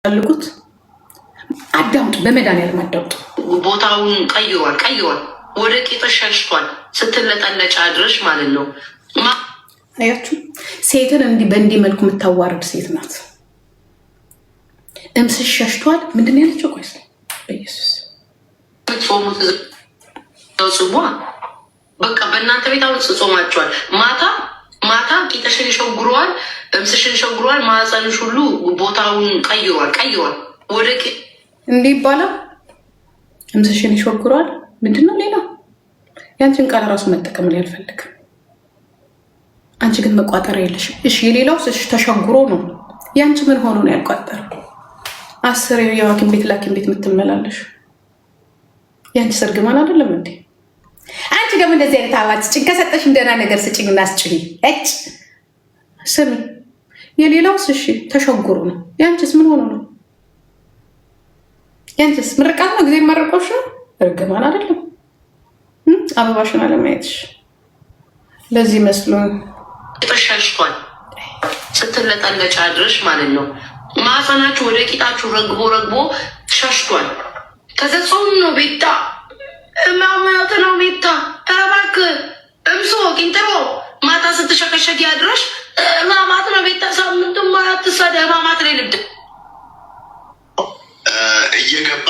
ፈልጉት አዳምጡ። በመድኃኒዓለም አዳምጡ። ቦታውን ቀይሯል። ወደ ቂጥሽ ሸሽቷል። ስትለጠለጭ አድረሽ ማለት ነው። አያችሁ፣ ሴትን እንዲህ በእንዲህ መልኩ የምታዋርድ ሴት ናት። እምስሽ ሸሽቷል። ምንድን ነው ያለችው? ቆይስ በኢየሱስ ጽሟ በቃ በእናንተ ቤት አሁን ጾማችኋል። ማታ ቂጥሽን ይሸጉረዋል፣ እምስሽን ይሸጉረዋል፣ ማህፀንሽ ሁሉ ቦታውን ቀይሯል። ወደ እንዲህ ይባላል። እምስሽን ይሸጉረዋል። ምንድን ነው ሌላ? ያንቺን ቃል ራሱ መጠቀም ላይ አልፈልግም። አንቺ ግን መቋጠር የለሽም። እሺ የሌላው ተሸጉሮ ነው። ያንቺ ምን ሆኖ ነው ያልቋጠረው? 10 የሐኪም ቤት ላኪም ቤት የምትመላለሽ ያንቺ ሰርግማን አይደለም እንዴ? አንቺ ደግሞ እንደዚህ አይነት አባት ስጭኝ ከሰጠሽ እንደና ነገር ስጭኝ እናስጭኝ እጭ ስሚ። የሌላው እሺ ተሸጉሮ ነው። ያንቺስ ምን ሆኖ ነው? ያንቺስ ምርቃት ነው። ጊዜ መረቆሽ ነው። እርግማን አይደለም። አበባሽን አለማየትሽ ለዚህ መስሎ ተሻሽቷል። ስትለጠለጭ አድረሽ ማለት ነው። ማህፀናችሁ ወደ ቂጣችሁ ረግቦ ሸሽቷል። ተዘጾም ነው ቤታ እማማት ነው ቤታ ተባክ እምሶ ቂንጥሮ ማታ ስትሸከሸጊ አድረሽ እማማት ነው ቤታ ሳምንቱ ማት ሰደ እማማት ላይ ልብድ እየገባ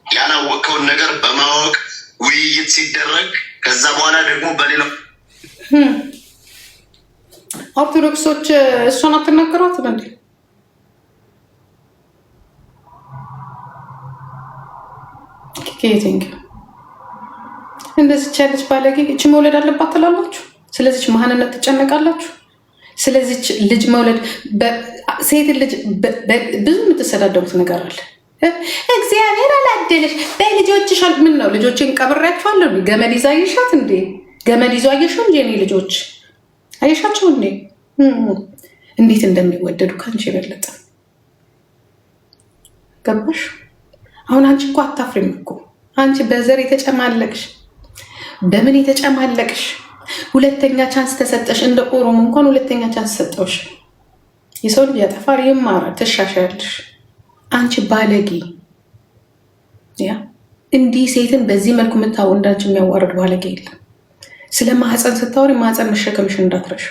ያላወቀውን ነገር በማወቅ ውይይት ሲደረግ ከዛ በኋላ ደግሞ በሌላው ኦርቶዶክሶች እሷን አትናገሯትም እንዴ? ኬቲንግ እንደዚች ያለች ባለጌ እች መውለድ አለባት ትላላችሁ። ስለዚች መሀንነት ትጨነቃላችሁ። ስለዚች ልጅ መውለድ ሴት ልጅ ብዙ የምትሰዳደሩት ነገር አለ። እግዚአብሔር አላደለሽ በልጆችሽ ምን ነው? ልጆችን ቀብሬያቸዋለሁ። ገመድ ይዛ አየሻት እንዴ? ገመድ ይዞ አየሽው እንጂ እኔ ልጆች አየሻቸው እንዴ? እንዴት እንደሚወደዱ ከአንቺ የበለጠ ገባሽ? አሁን አንቺ እኮ አታፍሪም እኮ አንቺ በዘር የተጨማለቅሽ በምን የተጨማለቅሽ። ሁለተኛ ቻንስ ተሰጠሽ። እንደ ኦሮሞ እንኳን ሁለተኛ ቻንስ ሰጠውሽ። የሰው ልጅ ያጠፋል፣ ይማራል፣ ትሻሻያለሽ። አንቺ ባለጌ ያ እንዲህ ሴትን በዚህ መልኩ የምታው እንዳንቺ የሚያዋርድ ባለጌ የለም። ስለ ማህፀን ስታወሪ ማህፀን መሸከምሽ እንዳትረሽ።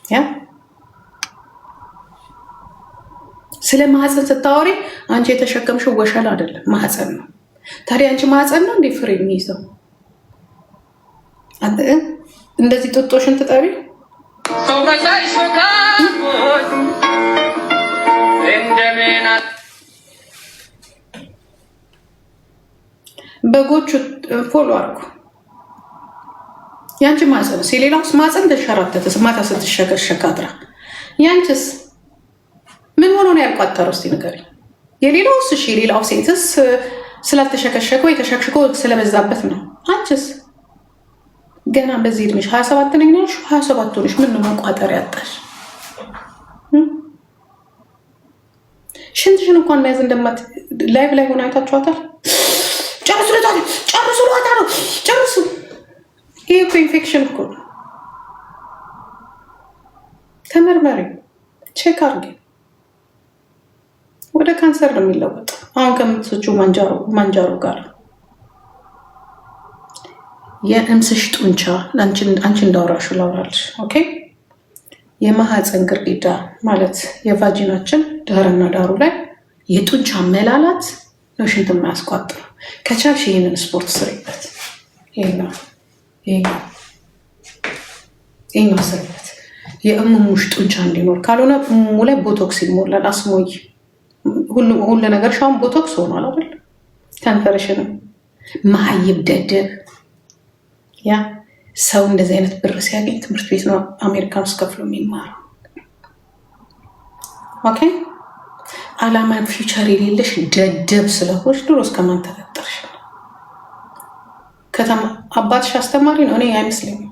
ያ ስለ ማህፀን ስታወሪ አንቺ የተሸከምሽው ወሸላ አይደለም ማህፀን ነው። ታዲያ አንቺ ማህፀን ነው እንዴ ፍሬ የሚይዘው? እንደዚህ ጡጦሽን ትጠሪ በጎቹ ፎሎ አድርጉ። ያንቺ ማህፀንስ የሌላውስ ማህፀን ተሸራተተ ማታ ስትሸከሸክ አድራ። ያንቺስ ምን ሆኖ ነው ያልቋጠረው? እስቲ ንገሪኝ። የሌላውስ እሺ የሌላው ሴትስ ስላልተሸከሸከ ወይ ተሸክሽኮ ስለበዛበት ነው። አንቺስ ገና በዚህ እድሜሽ 27 ነኝ ነሽ 27 ሆነሽ ምን ነው መቋጠር ያጣሽ? ሽንትሽን እንኳን መያዝ እንደማት ላይቭ ላይ ሆነ አይታችኋታል። ጨርሱ። ይሄ እኮ ኢንፌክሽን እኮ ነው። ተመርመሪ፣ ቼክ አድርጊ። ወደ ካንሰር ነው የሚለወጥ። አሁን ከምትስቹ ማንጃሮ ጋር የእምስሽ ጡንቻ አንቺ እንዳወራሹ ላውራልሽ። ኦኬ፣ የማህፀን ግርጌዳ ማለት የቫጂናችን ዳርና ዳሩ ላይ የጡንቻ መላላት ነው ሽንት የማያስቋጥረው። ከቻልሽ ይህንን ስፖርት ስሪበት። ይሄኛው ስሪበት የእሙሙሽ ጡንቻ እንዲኖር። ካልሆነ እሙ ላይ ቦቶክስ ይሞላል። አስሞይ ሁሉ ነገር ሻውን ቦቶክስ ሆኗል አይደል? ከንፈርሽንም መሀይብ ደደብ። ያ ሰው እንደዚህ አይነት ብር ሲያገኝ ትምህርት ቤት ነው አሜሪካን ውስጥ ከፍሎ የሚማረው። ኦኬ፣ አላማ ፊውቸር የሌለሽ ደደብ ስለሆንሽ ድሮ እስከማን ተፈጠርሽ? ከተማ አባትሽ አስተማሪ ነው? እኔ አይመስለኝም።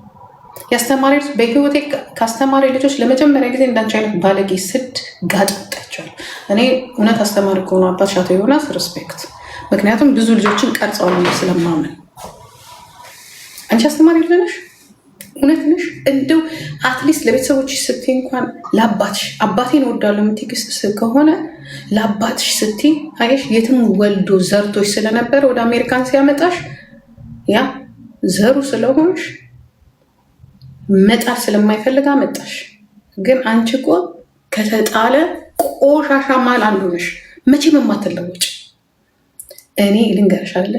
የአስተማሪ በህይወቴ ከአስተማሪ ልጆች ለመጀመሪያ ጊዜ እንዳንቺ አይነት ባለጌ ስድ ጋጥ ወጣቸዋል። እኔ እውነት አስተማሪ ከሆኑ አባትሽ አቶ ዮናስ ሪስፔክት፣ ምክንያቱም ብዙ ልጆችን ቀርጸዋል ስለማምን። አንቺ አስተማሪ ልነሽ እውነት ነሽ። እንደው አትሊስት ለቤተሰቦች ስትይ እንኳን ለአባትሽ አባቴን እወዳለሁ የምትይው ከሆነ ለአባትሽ ስትይ አየሽ፣ የትም ወልዶ ዘርቶች ስለነበረ ወደ አሜሪካን ሲያመጣሽ ያ ዘሩ ስለሆንሽ መጣል ስለማይፈልግ አመጣሽ። ግን አንቺ እኮ ከተጣለ ቆሻሻ ማል አንዱ ነሽ፣ መቼም የማትለወጭ። እኔ ልንገርሻለ፣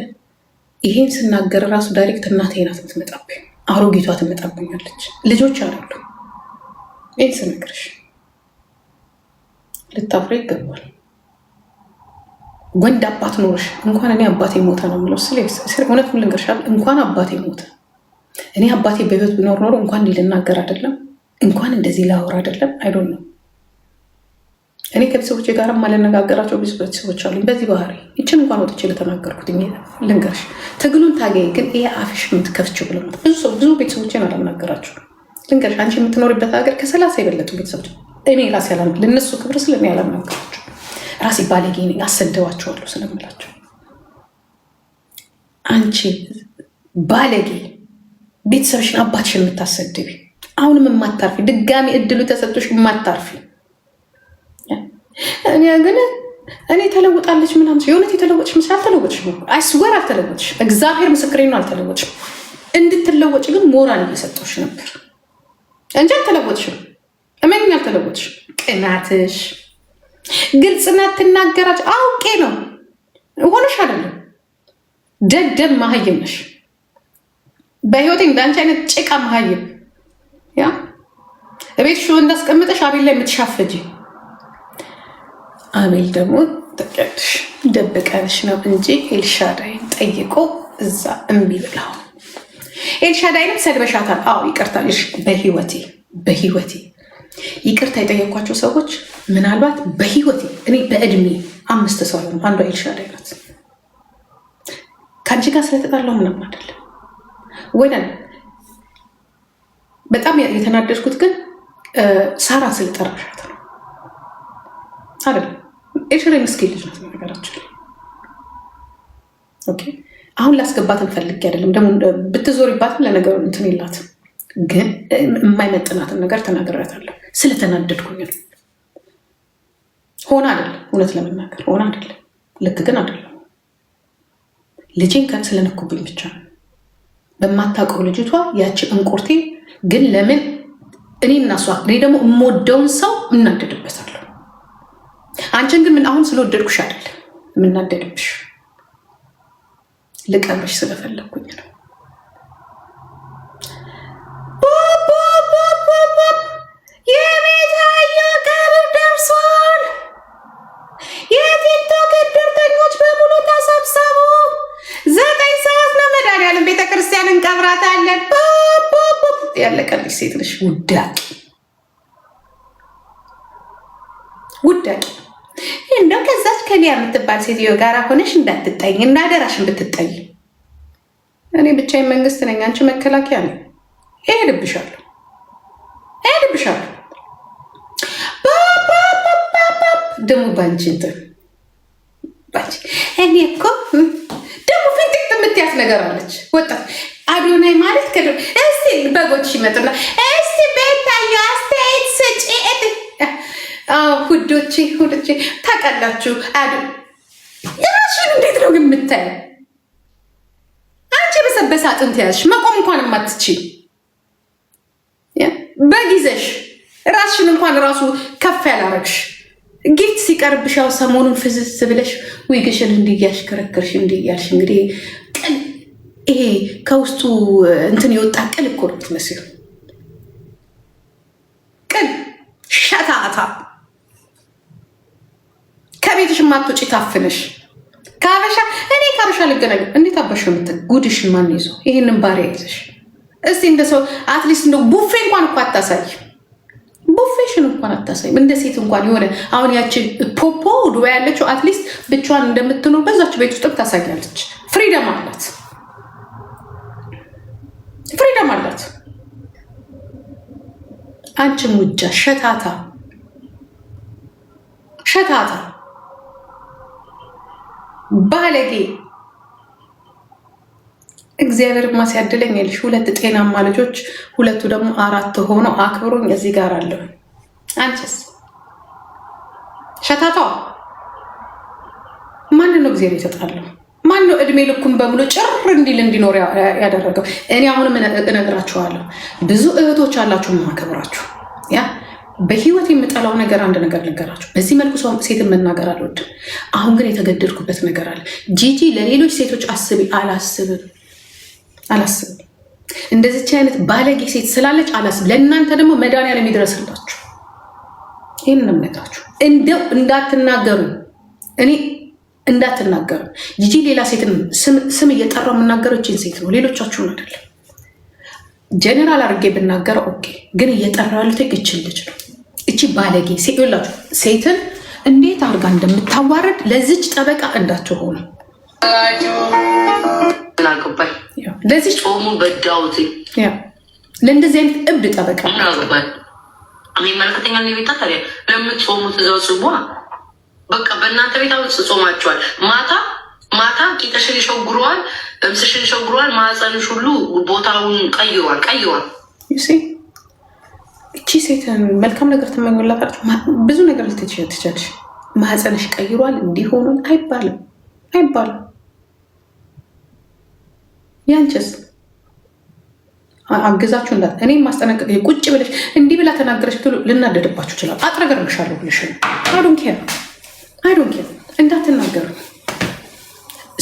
ይሄን ስናገር ራሱ ዳይሬክት እናቴ ናት የምትመጣብኝ፣ አሮጊቷ ትመጣብኛለች። ልጆች አላሉ። ይህን ስነግርሽ ልታፍሬ ይገባል። ወንድ አባት ኖርሽ እንኳን እኔ አባቴ ሞተ ነው የምለው። እውነት ልንገርሻል፣ እንኳን አባቴ ሞተ። እኔ አባቴ በህይወት ቢኖር ኖሮ እንኳን ልናገር አይደለም እንኳን እንደዚህ ላወራ አይደለም። አይዶን ነው እኔ ከቤተሰቦች ጋር ማለነጋገራቸው ብዙ ቤተሰቦች አሉኝ በዚህ ባህሪ። ይችን እንኳን ወጥቼ ለተናገርኩት ልንገርሽ፣ ትግሉን ታገኝ ግን ይሄ አፍሽ የምትከፍችው ብለ ብዙ ቤተሰቦችን አላናገራቸው። ልንገርሽ፣ አንቺ የምትኖርበት ሀገር ከ30 የበለጡ ቤተሰቦች እኔ ራሴ ለነሱ ክብር ስለኔ ያላናገራቸው ራሴ ባለጌ ነኝ አሰደዋቸዋለሁ ስለምላቸው። አንቺ ባለጌ ቤተሰብሽን አባትሽን የምታሰድቢ አሁንም የማታርፊ ድጋሚ እድሉ ተሰጥቶሽ የማታርፊ እኔ ተለውጣለች ምናምን የእውነት የተለወጥሽ ምስል አልተለወጥሽ። አይስወር አልተለወጥሽ። እግዚአብሔር ምስክሬ ነው አልተለወጥሽም። እንድትለወጭ ግን ሞራል እየሰጠሽ ነበር እንጂ አልተለወጥሽም። እመኝ አልተለወጥሽም። ቅናትሽ ግልጽነት ትናገራች አውቄ ነው ሆነሽ አይደለም። ደደብ መሀይም ነሽ። በህይወቴ በአንቺ አይነት ጭቃ መሀይም ያ እቤት ሹ እንዳስቀምጠሽ አቤል ላይ የምትሻፈጂ አቤል ደግሞ ተቀድሽ ደብቀንሽ ነው እንጂ ኤልሻዳይን ጠይቆ እዛ እምቢ ብለው ኤልሻዳይንም ሰድበሻታል። አዎ ይቅርታልሽ። በህይወቴ ይቅርታ የጠየኳቸው ሰዎች ምናልባት በህይወቴ እኔ በእድሜ 5 ሰው ነው። አንዷ ኤልሻዳይ ናት። ከአንቺ ጋር ስለተጣላሁ ምንም አይደለም። ወይኔ በጣም የተናደድኩት ግን ሳራ ስለጠራሻት ነው አይደል? ኤልሻዳይ ምስኪን ልጅ ናት ነገራችን። ኦኬ አሁን ላስገባትን ፈልጌ አይደለም። ደግሞ ብትዞሪባትም ለነገሩ እንትን የላትም። ግን የማይመጥናትን ነገር ተናግሬያታለሁ ስለተናደድኩኝ ነው። ሆነ አይደለም፣ እውነት ለመናገር ሆነ አይደለም፣ ልክ ግን አይደለም። ልጄን ከን ስለነኩብኝ ብቻ ነው በማታውቀው ልጅቷ ያቺ እንቁርቴ። ግን ለምን እኔ እናሷ እኔ ደግሞ የምወደውን ሰው እናደድበታለሁ። አንቺን ግን ምን አሁን ስለወደድኩሽ አይደለም የምናደድብሽ፣ ልቀብርሽ ስለፈለግኩኝ ነው። የቤታዮ ቀብር ደርሷል። የቲክቶክ እድርተኞች በሙሉ ተሰብሰቡ። 9 ሰዓት ነው። መድኃኒዓለም ቤተክርስቲያን እንቀብራታለን። ያለቀልሽ ሴት ነሽ። ውዳቂ እንደው ከዛች ከሊያ የምትባል ሴትዮ ጋር ሆነሽ እንዳትጠኝ እናደራሽን ብትጠይ። እኔ ብቻዬን መንግስት ነኝ፣ አንቺ መከላከያ ነኝ። እሄድብሻለሁ። ደግሞ ባንቺ እንትን እኔ እኮ ደግሞ ፍንጥቅ የምትያት ነገር አለች። ወጣት አዶናይ ማለት ከዶ እስቲ በጎች ይመጡና እስቲ ቤታዮ አስተያየት ስጪ። ሁዶቼ ታውቃላችሁ፣ የራስሽን እንዴት ነው ግን የምታየው? አንቺ በሰበሰ አጥንት ያዝሽ መቆም እንኳን የማትችይ በጊዜሽ ራስሽን እንኳን ራሱ ከፍ ያላረግሽ ጊፍት ሲቀርብሽ ያው ሰሞኑን ፍዝዝ ብለሽ ዊግሽን እንዲያሽከረከርሽ እንዲያልሽ እንግዲህ ቅል ይሄ ከውስጡ እንትን የወጣ ቅል እኮ ነው የምትመስለው። ቅል ሸታታ ከቤትሽ ማትወጪ ታፍነሽ ከአበሻ እኔ ከአበሻ ልገናኝ እንዴት አባሽ የምትል ጉድሽን ማን ይዞ ይህንን ባሪያ ይዘሽ እስቲ እንደ ሰው አትሊስት እንደ ቡፌ እንኳን እኮ አታሳይ። ቡፌሽን እንኳን አታሳይም። እንደ ሴት እንኳን የሆነ አሁን ያችን ፖፖ ዱባይ ያለችው አትሊስት ብቻዋን እንደምትኖር በዛች ቤት ውስጥ ታሳያለች። ፍሪደም አላት። አንቺም ውጃ ሸታታ ባለጌ እግዚአብሔር ማሲያድለኝ ልሽ 2 ጤናማ ልጆች 2 ደግሞ 4 ሆኖ አክብሮኝ እዚህ ጋር አለው። አንቺስ ሸታቷ ማን ነው እግዚአብሔር ይሰጣለው? ማን ነው እድሜ ልኩን በሙሉ ጭር እንዲኖር ያደረገው? እኔ አሁንም እነግራችኋለሁ፣ ብዙ እህቶች አላችሁ ማከብራችሁ። ያ በህይወት የምጠላው ነገር አንድ ነገር ልንገራችሁ። በዚህ መልኩ ሰው ሴትን መናገር አልወድም። አሁን ግን የተገደድኩበት ነገር አለ። ጂጂ ለሌሎች ሴቶች አስቢ አላስብም። እንደዚች አይነት ባለጌ ሴት ስላለች አላስብ። ለእናንተ ደግሞ መድኃኒዓለም ይድረስላችሁ። ይህንን እምነታችሁ እንደው እንዳትናገሩ፣ እኔ እንዳትናገሩ። ጂጂ ሌላ ሴትን ስም እየጠራው የምናገረው ይህችን ሴት ነው፣ ሌሎቻችሁን አይደለም። ጀነራል አድርጌ ብናገረው ኦኬ፣ ግን እየጠራው ያሉት ይችን ልጅ ነው። እቺ ባለጌ ሴላችሁ ሴትን እንዴት አድርጋ እንደምታዋረድ ለዚች ጠበቃ እንዳትሆኑ። ለዚህ ጾሙ በዳውት ለእንደዚህ አይነት እብድ ጠበቃ የሚመለከተኛል። ቤታ ታዲያ ለምትጾሙት እዛው ጽቧ በቃ በእናንተ ቤት አሁን ጾማችኋል። ማታ ቂጠሽን ይሸጉረዋል፣ እምስሽን ይሸጉረዋል፣ ማህፀንሽ ሁሉ ቦታውን ቀይሯል። እቺ ሴትን መልካም ነገር ትመኙላታችሁ። ብዙ ነገር ልትችላለሽ። ማህፀንሽ ቀይሯል እንዲሆኑን አይባልም። ያንቺስ አግዛችሁ እንዳት እኔ ማስጠነቀቅ ቁጭ ብለሽ እንዲህ ብላ ተናገረች ብሎ ልናደድባችሁ ይችላል። አጥረገርግሻለሁ ብለሽ አይዶን ኬር እንዳትናገሩ።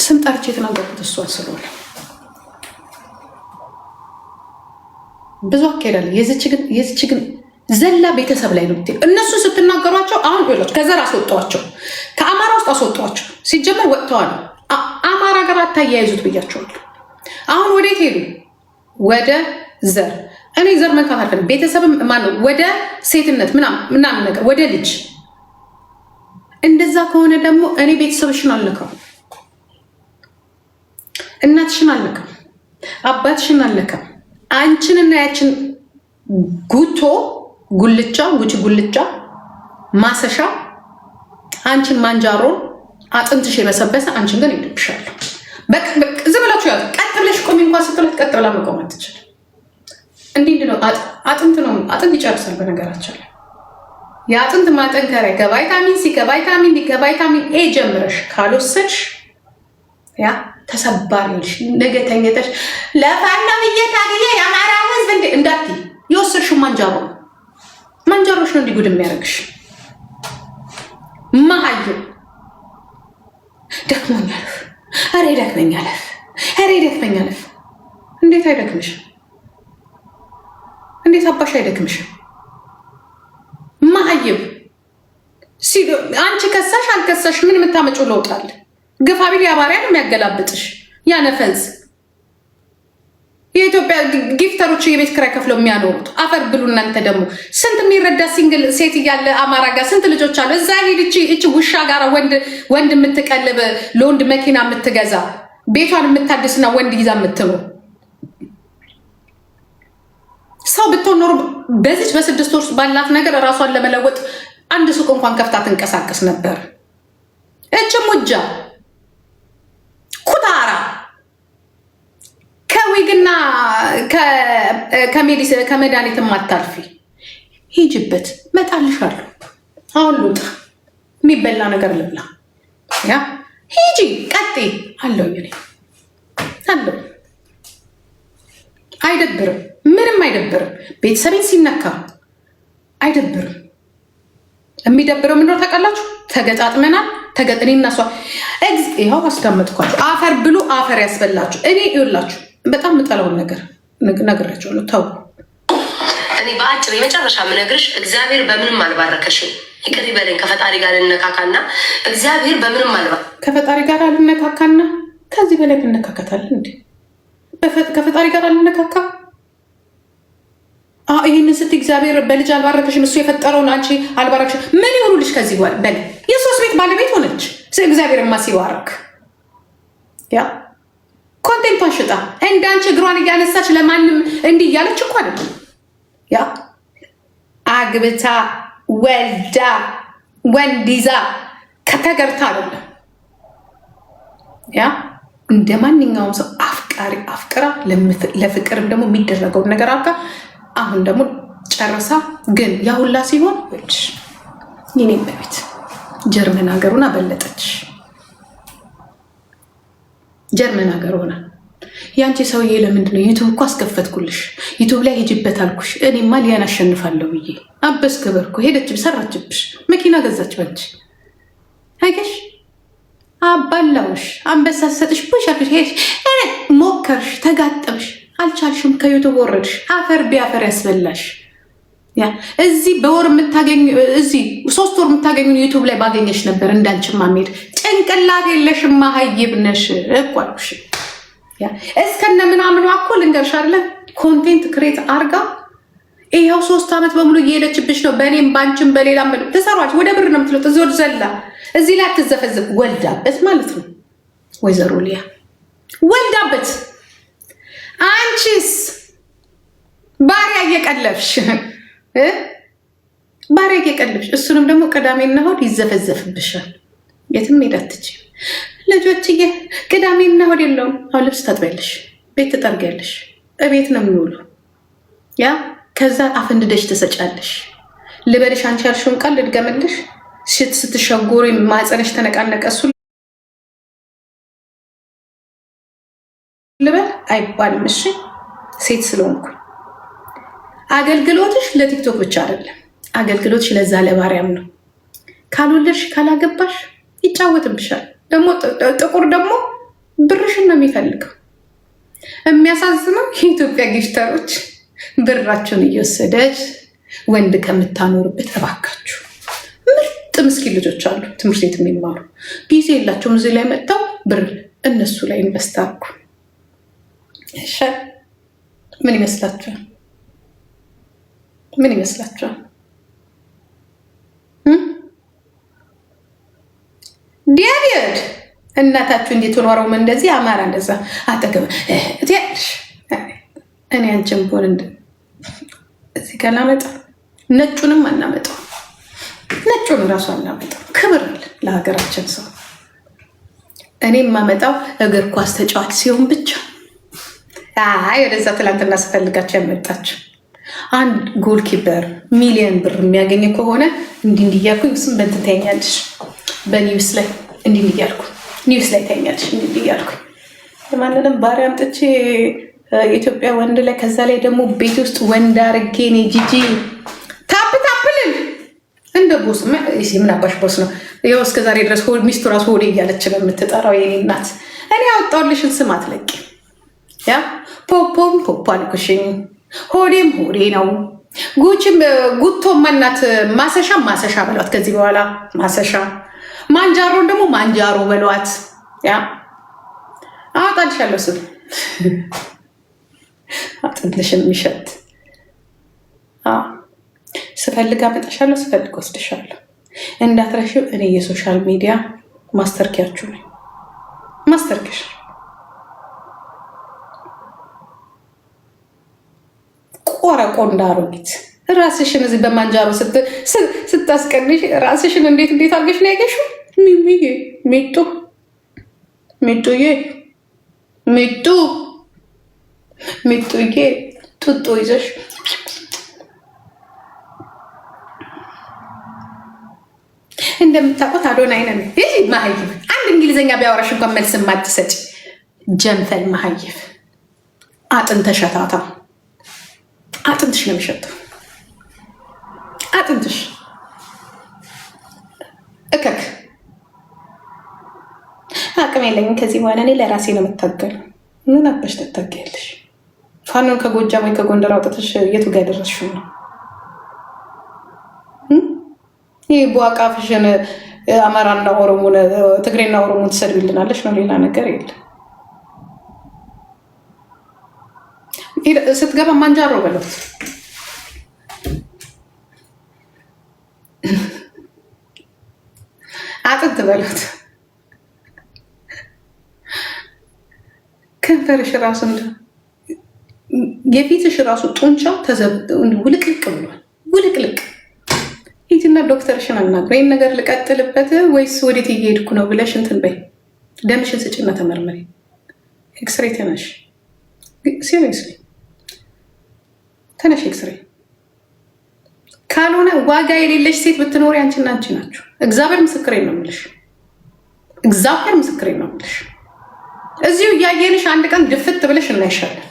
ስም ጠርቼ የተናገርኩት እሷን ስለሆነ ብዙ አካሄዳለ። የዚች ግን ዘላ ቤተሰብ ላይ ነው። እነሱ ስትናገሯቸው አሁን ይላችሁ ከዘር አስወጧቸው፣ ከአማራ ውስጥ አስወጧቸው። ሲጀመር ወጥተዋል። አማራ ጋር አታያይዙት ብያቸዋለሁ። አሁን ወዴት ሄዱ? ወደ ዘር። እኔ ዘር መንካት አልፈልግም። ቤተሰብም ማነው ወደ ሴትነት ምናምን ነገር ወደ ልጅ። እንደዛ ከሆነ ደግሞ እኔ ቤተሰብሽን አልነካም፣ እናትሽን አልነካም፣ አባትሽን አልነካም። አንቺንና ያችን ጉልቻ ማሰሻ አንቺን ማንጃሮን አጥንትሽ የበሰበሰ አንቺን ግን ይልብሻለሁ። ዝም ብላችሁ ያዙ። ቀጥ ብለሽ ቆሚ እንኳን ስትላት ቀጥ ብላ መቆም አትችልም። እንዲህ ነው አጥንት ይጨርሳል። በነገራችን ላይ የአጥንት ማጠንከሪያ ከቫይታሚን ሲ ከቫይታሚን ዲ ከቫይታሚን ኤ ጀምረሽ ካልወሰድሽ ያ ተሰባሪልሽ። ነገ ተኝተሽ ለፋና ብዬ ታግዬ የአማራ ህዝብ እንዳትዪ። የወሰድሽው ማንጃሮሽ ነው እንዲጉድ የሚያደርግሽ። መሀይም ደክሞኛል፣ ኧረ ይደክመኛል። እንዴት አይደክምሽ? እንዴት አባሽ አይደክምሽ? መሀይም አንቺ ከሳሽ አልከሳሽ ምን የምታመጪው ለውጥ አለ? ግፋ ቢል የአማርያ ነው የሚያገላብጥሽ። ያነፈዝ የኢትዮጵያ ጊፍተሮች የቤት ክራይ ከፍለው የሚያኖሩት አፈር ብሉ። እናንተ ደግሞ ስንት የሚረዳ ሲንግል ሴት እያለ አማራ ጋር ስንት ልጆች አሉ። እዛ ሄድ እቺ ውሻ ጋር ወንድ የምትቀልብ ለወንድ መኪና የምትገዛ ቤቷን የምታድስና ወንድ ይዛ የምትኖር ሰው ብትሆን ኖሮ በዚች በ6 ወር ባላት ነገር እራሷን ለመለወጥ አንድ ሱቅ እንኳን ከፍታ ትንቀሳቀስ ነበር። እች ሙጃ ኩታራ ከዊግና ከመድኃኒት ማታልፊ ሂጅበት። መጣልሻለሁ። አሁን ልውጣ፣ የሚበላ ነገር ልብላ። ያ ሂጂ ቀጤ አለው አለው። አይደብርም፣ ምንም አይደብርም። ቤተሰቤን ሲነካ አይደብርም። የሚደብረው ምንድነው ታውቃላችሁ? ተገጣጥመናል። እኔና እሷ ይኸው አስዳመጥኳችሁ። አፈር ብሉ፣ አፈር ያስበላችሁ። እኔ ይኸውላችሁ በጣም የምጠላውን ነገር ነግራችኋለሁ። ተው። እኔ በአጭር የመጨረሻ የምነግርሽ እግዚአብሔር በምንም አልባረከሽም። ይቅር ይበለኝ። ከፈጣሪ ጋር ልነካካና እግዚአብሔር በምንም ከፈጣሪ ጋር ልነካካና ከዚህ በላይ እንነካከታለን እንዴ? ከፈጣሪ ጋር ልነካካ ይህንን ስትይ እግዚአብሔር በልጅ አልባረከሽም፣ እሱ የፈጠረውን አንቺ አልባረክሽም። ምን ይሆኑልሽ? ከዚህ በላይ የ3 ቤት ባለቤት ሆነች። እግዚአብሔርማ ሲባረክ ያ ኮንቴንቷን ሽጣ እንደ አንቺ እግሯን እያነሳች ለማንም እንዲህ እያለች እኮ አይደለም። ያ አግብታ ወልዳ ወንድ ይዛ ከተገርታ አይደለም። ያ እንደ ማንኛውም ሰው ለአፍቃሪ አፍቅራ ለፍቅርም ደግሞ የሚደረገውን ነገር አርጋ አሁን ደግሞ ጨርሳ ግን ያሁላ ሲሆን ይኔ በቤት ጀርመን ሀገሩን አበለጠች። ጀርመን ሀገር ሆና ያንቺ ሰውዬ ለምንድነው ዩቱብ እኮ አስከፈትኩልሽ ዩቱብ ላይ ሄጅበት አልኩሽ እኔማ ሊያን አሸንፋለሁ ብዬ አበስ ክበርኩ ሄደችብ ሰራችብሽ መኪና ገዛች በንች አይገሽ አባላውሽ አንበሳ ሰጥሽ ፑሽ አልኩሽ ሄድሽ ሞከርሽ ተጋጠምሽ አልቻልሽም ከዩቱብ ወረድሽ አፈር ቢያፈር ያስበላሽ ያ እዚህ በወር የምታገኙ እዚህ 3 ወር የምታገኙ ዩቱብ ላይ ባገኘሽ ነበር እንዳንቺማ ሜድ ጭንቅላት የለሽማ ሀይብ ነሽ እኮ አልኩሽ ያ እስከነ ምናምኑ እኮ ልንገርሽ አይደለ ኮንቴንት ክሬት አርጋ ይሄው 3 ዓመት በሙሉ እየሄደችብሽ ነው በእኔም ባንቺም በሌላም ተሰራች ወደ ብር ነው የምትለው ተዞር ዘላ እዚህ ላይ ተዘፈዘፍ ወልዳበት ማለት ነው ወይዘሮ ሊያ ወልዳበት አንቺስ ባሪያ እየቀለብሽ ባሪያ እየቀለብሽ እሱንም ደግሞ ቅዳሜና እሑድ ይዘፈዘፍብሻል የትም ሄድ አትችይም ልጆችዬ ቅዳሜና እሑድ የለውም አሁን ልብስ ታጥቢያለሽ ቤት ትጠርጊያለሽ እቤት ነው የሚውሉ ያ ከዛ አፈንድደሽ ትሰጫለሽ ልበልሽ አንቺ ያልሽውን ቃል ልድገምልሽ ስትሸጎሪ ማህፀንሽ ተነቃነቀ እሱ ልበል አይባልም እሺ ሴት ስለሆንኩ አገልግሎትሽ ለቲክቶክ ብቻ አይደለም አገልግሎትሽ ለዛ ለባሪያም ነው ካልወለድሽ ካላገባሽ ይጫወትብሻል ደግሞ ጥቁር ደግሞ ብርሽን ነው የሚፈልገው የሚያሳዝነው የኢትዮጵያ ጊፍተሮች ብራቸውን እየወሰደች ወንድ ከምታኖርበት እባካችሁ ምርጥ ምስኪን ልጆች አሉ ትምህርት ቤት የሚማሩ ጊዜ የላቸውም እዚህ ላይ መጥተው ብር እነሱ ላይ ኢንቨስት አድርጉ እሺ ምን ይመስላችኋል ምን ይመስላችኋል ዲያቪድ እናታችሁ እንዴት ኖረው እንደዚህ አማራ እንደዛ አጠገብ እትያለሽ እኔ አንቺም ቦን እዚህ ጋር ላመጣ ነጩንም አናመጣው ነጩን ራሱ አናመጣው ክብር ለሀገራችን ሰው እኔ የማመጣው እግር ኳስ ተጫዋች ሲሆን ብቻ ወደዛ ትላንትና ስፈልጋቸው ያመጣቸው አንድ ጎልኪፐር ሚሊዮን ብር የሚያገኝ ከሆነ እንዲህ እያልኩኝ ስም በእንትን ታይኛለሽ በኒውስ ላይ እንዲህ እያልኩ ኒውስ ላይ ታይኛለሽ እንዲህ እያልኩ ለማንንም ባሪያ አምጥቼ ኢትዮጵያ ወንድ ላይ ከዛ ላይ ደግሞ ቤት ውስጥ ወንድ አርጌ እኔ ጂጂ ታፕልል እንደ ቦስ ምን አባሽ ቦስ ነው ይኸው እስከዛሬ ድረስ ሚስቱ ራሱ ሆዴ እያለች ነው የምትጠራው የኔ እናት እኔ ያወጣሁልሽን ስም አትለቂ ያ ፖፖም ፖፖ አልኩሽኝ ሆዴም ሆዴ ነው ጉቺም ጉቶ ማናት ማሰሻ በሏት ከዚህ በኋላ ማሰሻ ማንጃሮን ደግሞ ማንጃሮ በሏት ያ አወጣልሻለሁ ስም አጥንትሽን የሚሸት ስፈልግ አመጣሻለሁ ስፈልግ ወስድሻለሁ እንዳትረሺው እኔ የሶሻል ሚዲያ ማስተርኪያችሁ ነኝ ማስተርኪሽ ቆረቆ እንዳሮጊት ራስሽን እዚህ በማንጃሮ ስታስቀንሽ ራስሽን እንዴት አድርገሽ ነው ያገሽው ሚሚዬ ሚጡዬ ጡጦ ይዘሽ እንደምታውቁት አዶናይ ነን ይሄ ማህይፍ አንድ እንግሊዘኛ ቢያወራሽ እንኳን መልስ ማትሰጪ ጀንፈል ማህይፍ አጥንተ ሸታታ አጥንትሽ ነው የሚሸጠው አጥንትሽ እከክ አቅም የለኝም ከዚህ በኋላ እኔ ለራሴ ነው የምታገለው ምን አባሽ ትታገያለሽ ፋኖን ከጎጃም ወይ ከጎንደር አውጥተሽ የቱ ጋር ደረስሽው ነው ይሄ ቧቃፍሽን አማራና ኦሮሞ ትግሬና ኦሮሞ ትሰድብልናለሽ ነው ሌላ ነገር የለም ስትገባ ማንጃሮ በለት አጥንት በለት ከንፈርሽ ራሱ የፊትሽ ራሱ ጡንቻው ውልቅልቅ ብሏል ውልቅልቅ ሂጂና ዶክተርሽን አናግረኝ ይህን ነገር ልቀጥልበት ወይስ ወዴት እየሄድኩ ነው ብለሽ እንትን በይ ደምሽን ስጭና ተመርመሪ ኤክስሬ ተነሽ ሲሪየስሊ ተነሽ ኤክስሬ። ካልሆነ ዋጋ የሌለሽ ሴት ብትኖሪ አንቺና አንቺ ናችሁ። እግዚአብሔር ምስክሬ ነው የምልሽ። እግዚአብሔር ምስክሬ ነው የምልሽ። እዚሁ እያየንሽ አንድ ቀን ድፍት ብለሽ እናይሻለን።